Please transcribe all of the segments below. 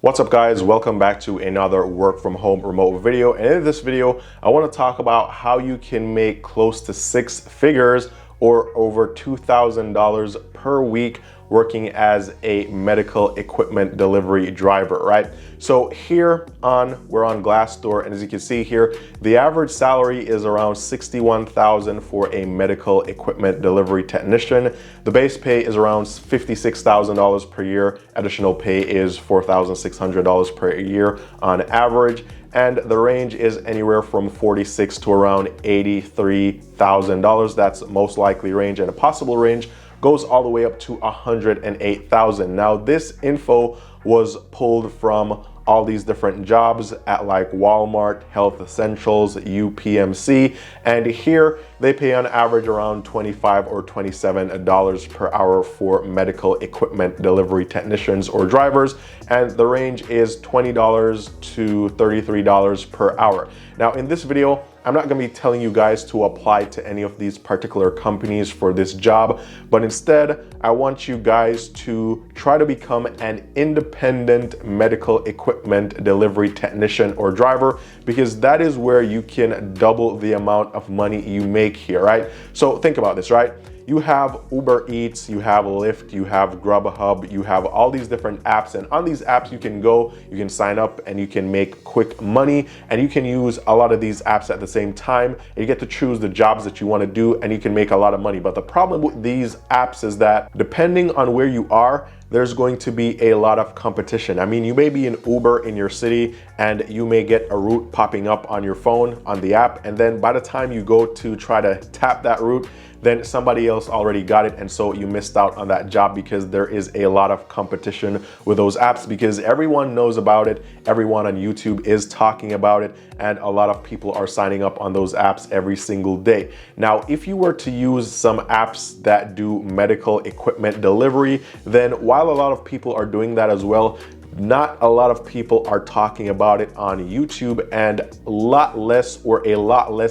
What's up guys, welcome back to another work from home remote video. And in this video, I want to talk about how you can make close to 6 figures or over $2,000 per week working as a medical equipment delivery driver, right? So we're on Glassdoor, and as you can see here, the average salary is around $61,000 for a medical equipment delivery technician. The base pay is around $56,000 per year. Additional pay is $4,600 per year on average. And the range is anywhere from $46,000 to around $83,000. That's most likely range, and a possible range goes all the way up to $108,000. Now this info was pulled from all these different jobs at like Walmart, Health Essentials, UPMC, and here they pay on average around $25 or $27 per hour for medical equipment delivery technicians or drivers, and the range is $20 to $33 per hour. Now in this video, I'm not going to be telling you guys to apply to any of these particular companies for this job, but instead I want you guys to try to become an independent medical equipment delivery technician or driver, because that is where you can double the amount of money you make here, right? So think about this, right? You have Uber Eats, you have Lyft, you have Grubhub, you have all these different apps, and on these apps you can sign up and you can make quick money, and you can use a lot of these apps at the same time, and you get to choose the jobs that you want to do, and you can make a lot of money. But the problem with these apps is that depending on where you are, there's going to be a lot of competition. I mean, you may be in Uber in your city and you may get a route popping up on your phone on the app, and then by the time you go to try to tap that route, then somebody else already got it, and so you missed out on that job because there is a lot of competition with those apps, because everyone knows about it, everyone on YouTube is talking about it, and a lot of people are signing up on those apps every single day. Now, if you were to use some apps that do medical equipment delivery, then while a lot of people are doing that as well, not a lot of people are talking about it on YouTube, and a lot less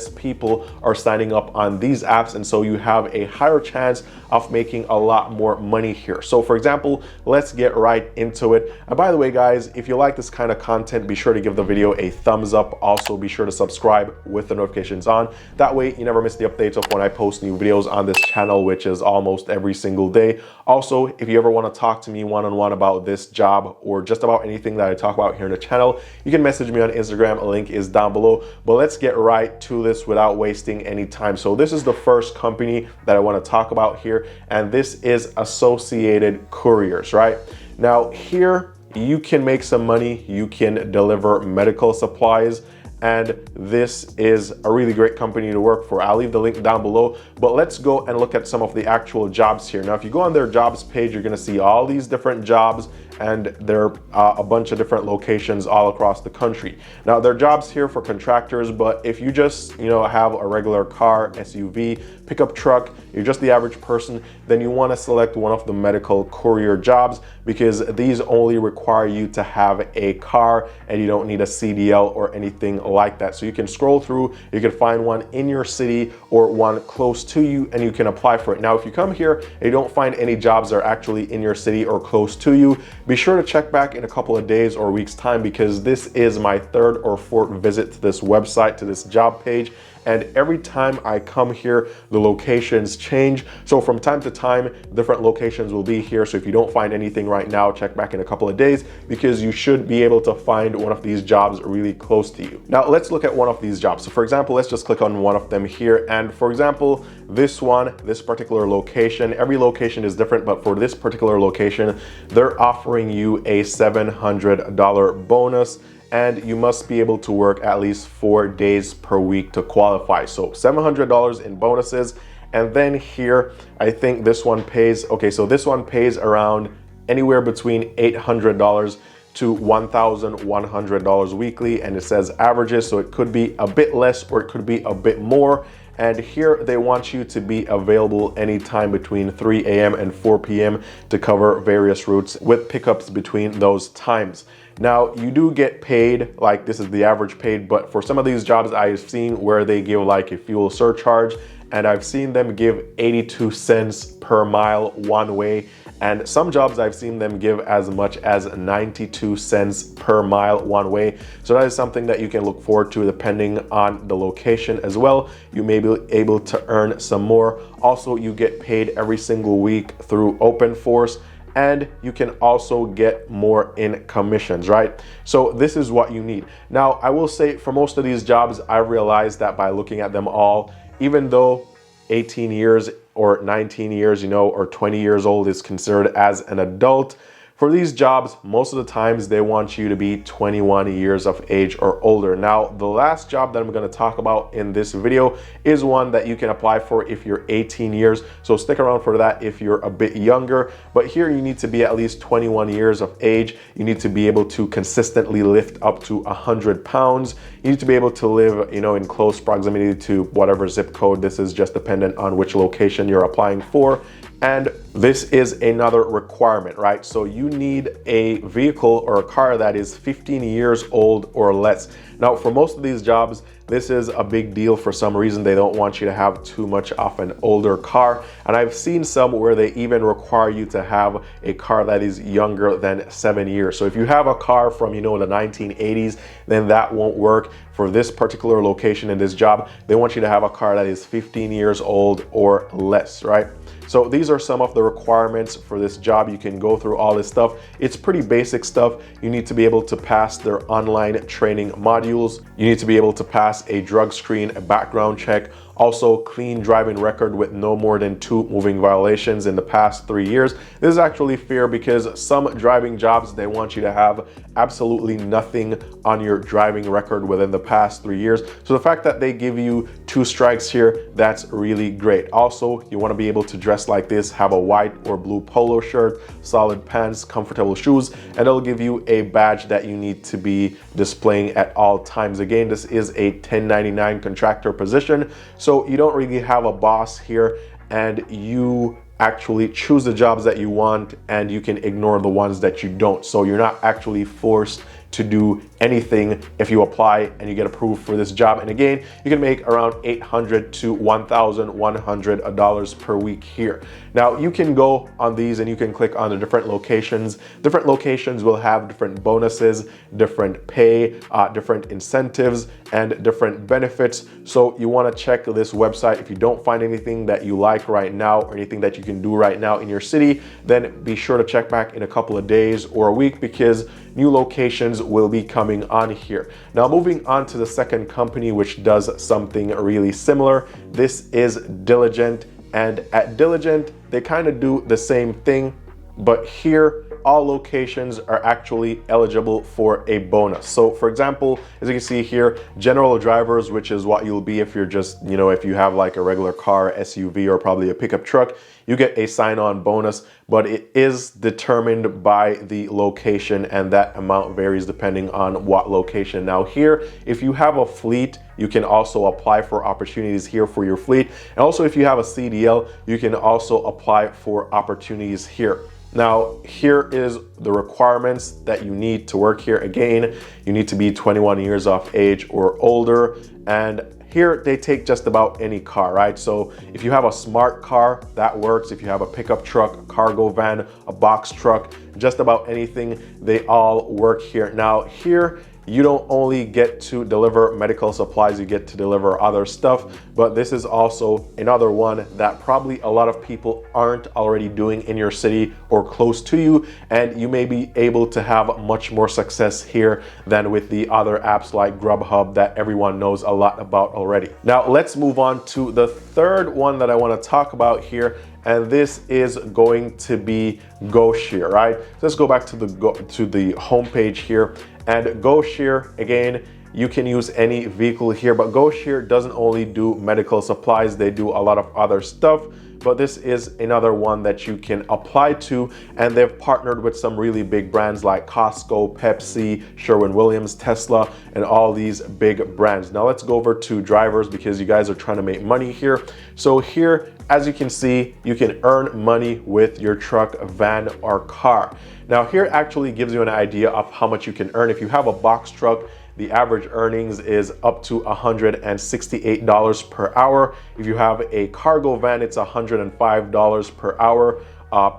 people are signing up on these apps, and so you have a higher chance of making a lot more money here. So for example, let's get right into it. And by the way guys, if you like this kind of content, be sure to give the video a thumbs up. Also be sure to subscribe with the notifications on. That way you never miss the updates of when I post new videos on this channel, which is almost every single day. Also, if you ever want to talk to me one-on-one about this job or just about anything that I talk about here in the channel, you can message me on Instagram. A link is down below. But let's get right to this without wasting any time. So this is the first company that I want to talk about here, and this is Associated Couriers, right? Now here you can make some money, you can deliver medical supplies, and this is a really great company to work for. I'll leave the link down below, but let's go and look at some of the actual jobs here. Now, if you go on their jobs page, you're gonna see all these different jobs, and they're a bunch of different locations all across the country. Now, there are jobs here for contractors, but if you just have a regular car, SUV, pickup truck, you're just the average person, then you want to select one of the medical courier jobs, because these only require you to have a car and you don't need a CDL or anything like that. So you can scroll through, you can find one in your city or one close to you, and you can apply for it. Now, if you come here and you don't find any jobs that are actually in your city or close to you, be sure to check back in a couple of days or weeks time, because this is my 3rd or 4th visit to this website, to this job page. And every time I come here, the locations change. So from time to time, different locations will be here. So if you don't find anything right now, check back in a couple of days, because you should be able to find one of these jobs really close to you. Now let's look at one of these jobs. So for example, let's just click on one of them here. And for example, this particular location, every location is different, but for this particular location, they're offering you a $700 bonus, and you must be able to work at least 4 days per week to qualify. So $700 in bonuses. And then here, I think this one pays, okay, so this one pays around anywhere between $800 to $1,100 weekly, and it says averages, so it could be a bit less or it could be a bit more. And here they want you to be available anytime between 3 a.m. and 4 p.m. to cover various routes with pickups between those times. Now, you do get paid, like this is the average paid, but for some of these jobs I've seen where they give like a fuel surcharge, and I've seen them give 82 cents per mile one way, And some jobs I've seen them give as much as 92 cents per mile one way. So that is something that you can look forward to depending on the location as well. You may be able to earn some more. Also, you get paid every single week through Open Force, and you can also get more in commissions, right? So this is what you need. Now, I will say for most of these jobs, I realized that by looking at them all, even though 18 years or 19 years, or 20 years old is considered as an adult, for these jobs, most of the times they want you to be 21 years of age or older. Now, the last job that I'm going to talk about in this video is one that you can apply for if you're 18 years. So stick around for that if you're a bit younger. But here you need to be at least 21 years of age. You need to be able to consistently lift up to 100 pounds. You need to be able to live, in close proximity to whatever zip code. This is just dependent on which location you're applying for. And this is another requirement, right? So you need a vehicle or a car that is 15 years old or less. Now, for most of these jobs, this is a big deal. For some reason, they don't want you to have too much of an older car. And I've seen some where they even require you to have a car that is younger than 7 years. So if you have a car from, the 1980s, then that won't work. For this particular location in this job, they want you to have a car that is 15 years old or less, right? So these are some of the requirements for this job. You can go through all this stuff. It's pretty basic stuff. You need to be able to pass their online training modules. You need to be able to pass a drug screen, a background check, also clean driving record with no more than 2 moving violations in the past 3 years. This is actually fair because some driving jobs, they want you to have absolutely nothing on your driving record within the past 3 years. So the fact that they give you 2 strikes here, that's really great. Also, you want to be able to dress like this, have a white or blue polo shirt, solid pants, comfortable shoes, and it'll give you a badge that you need to be displaying at all times. Again, this is a 1099 contractor position. So you don't really have a boss here, and you actually choose the jobs that you want, and you can ignore the ones that you don't. So you're not actually forced to do anything if you apply and you get approved for this job. And again, you can make around $800 to $1,100 per week here. Now you can go on these and you can click on the different locations. Different locations will have different bonuses, different pay, different incentives, and different benefits. So you want to check this website. If you don't find anything that you like right now or anything that you can do right now in your city, then be sure to check back in a couple of days or a week, because new locations will be coming on here. Now moving on to the second company, which does something really similar. This is Diligent, and at Diligent, they kind of do the same thing, but here all locations are actually eligible for a bonus. So for example, as you can see here, general drivers, which is what you'll be if you're just, if you have like a regular car, SUV, or probably a pickup truck, you get a sign-on bonus, but it is determined by the location, and that amount varies depending on what location. Now here, if you have a fleet, you can also apply for opportunities here for your fleet. And also if you have a CDL, you can also apply for opportunities here. Now, here is the requirements that you need to work here. Again, you need to be 21 years of age or older, and here they take just about any car, right? So if you have a smart car, that works. If you have a pickup truck, a cargo van, a box truck, just about anything, they all work here. Now here, you don't only get to deliver medical supplies, you get to deliver other stuff, but this is also another one that probably a lot of people aren't already doing in your city or close to you, and you may be able to have much more success here than with the other apps like Grubhub that everyone knows a lot about already. Now let's move on to the third one that I want to talk about here, and this is going to be GoShare, right? So let's go back to the homepage here. And GoShare, again, you can use any vehicle here, but GoShare doesn't only do medical supplies, they do a lot of other stuff. But this is another one that you can apply to, and they've partnered with some really big brands like Costco, Pepsi, Sherwin-Williams, Tesla, and all these big brands. Now let's go over to drivers, because you guys are trying to make money here. So here, as you can see, you can earn money with your truck, van, or car. Now here actually gives you an idea of how much you can earn. If you have a box truck, the average earnings is up to $168 per hour. If you have a cargo van, it's $105 per hour.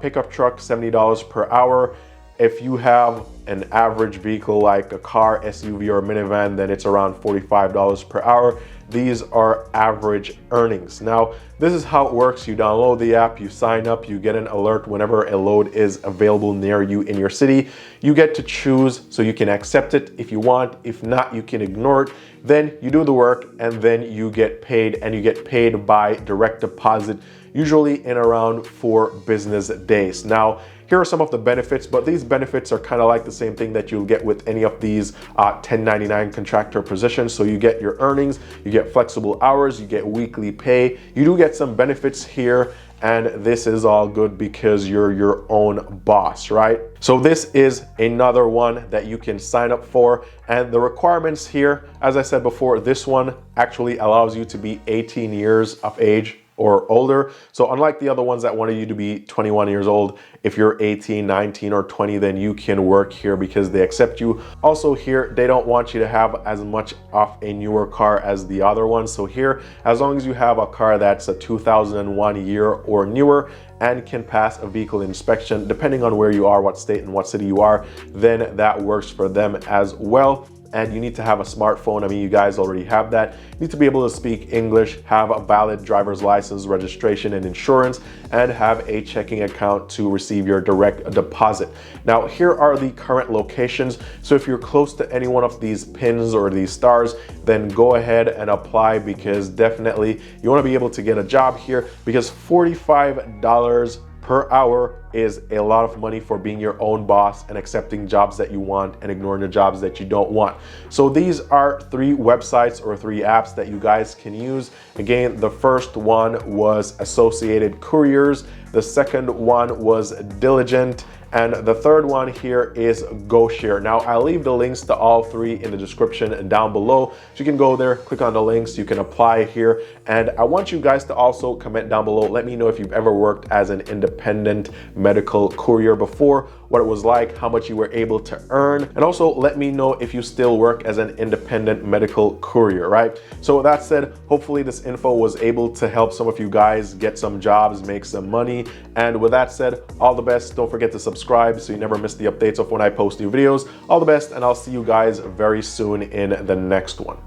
Pickup truck, $70 per hour. If you have an average vehicle like a car, SUV, or minivan, then it's around $45 per hour. These are average earnings. Now, this is how it works. You download the app, you sign up, you get an alert whenever a load is available near you in your city. You get to choose, so you can accept it if you want. If not, you can ignore it. Then you do the work and then you get paid, and you get paid by direct deposit, usually in around 4 business days. Now, here are some of the benefits, but these benefits are kind of like the same thing that you'll get with any of these 1099 contractor positions. So you get your earnings, you get flexible hours, you get weekly pay. You do get some benefits here, and this is all good because you're your own boss, right? So this is another one that you can sign up for. And the requirements here, as I said before, this one actually allows you to be 18 years of age or older. So unlike the other ones that wanted you to be 21 years old, if you're 18, 19, or 20, then you can work here because they accept you. Also here, they don't want you to have as much of a newer car as the other ones. So here, as long as you have a car that's a 2001 year or newer and can pass a vehicle inspection, depending on where you are, what state and what city you are, then that works for them as well. And you need to have a smartphone. I mean, you guys already have that. You need to be able to speak English, have a valid driver's license, registration, and insurance, and have a checking account to receive your direct deposit. Now, here are the current locations. So if you're close to any one of these pins or these stars, then go ahead and apply, because definitely you want to be able to get a job here, because $45 per hour is a lot of money for being your own boss and accepting jobs that you want and ignoring the jobs that you don't want. So these are 3 websites or 3 apps that you guys can use. Again, the first one was Associated Couriers, the second one was Diligent, and the third one here is GoShare. Now, I'll leave the links to all 3 in the description down below. So you can go there, click on the links, you can apply here. And I want you guys to also comment down below. Let me know if you've ever worked as an independent medical courier before, what it was like, how much you were able to earn. And also let me know if you still work as an independent medical courier, right? So with that said, hopefully this info was able to help some of you guys get some jobs, make some money. And with that said, all the best. Don't forget to subscribe so you never miss the updates of when I post new videos. All the best, and I'll see you guys very soon in the next one.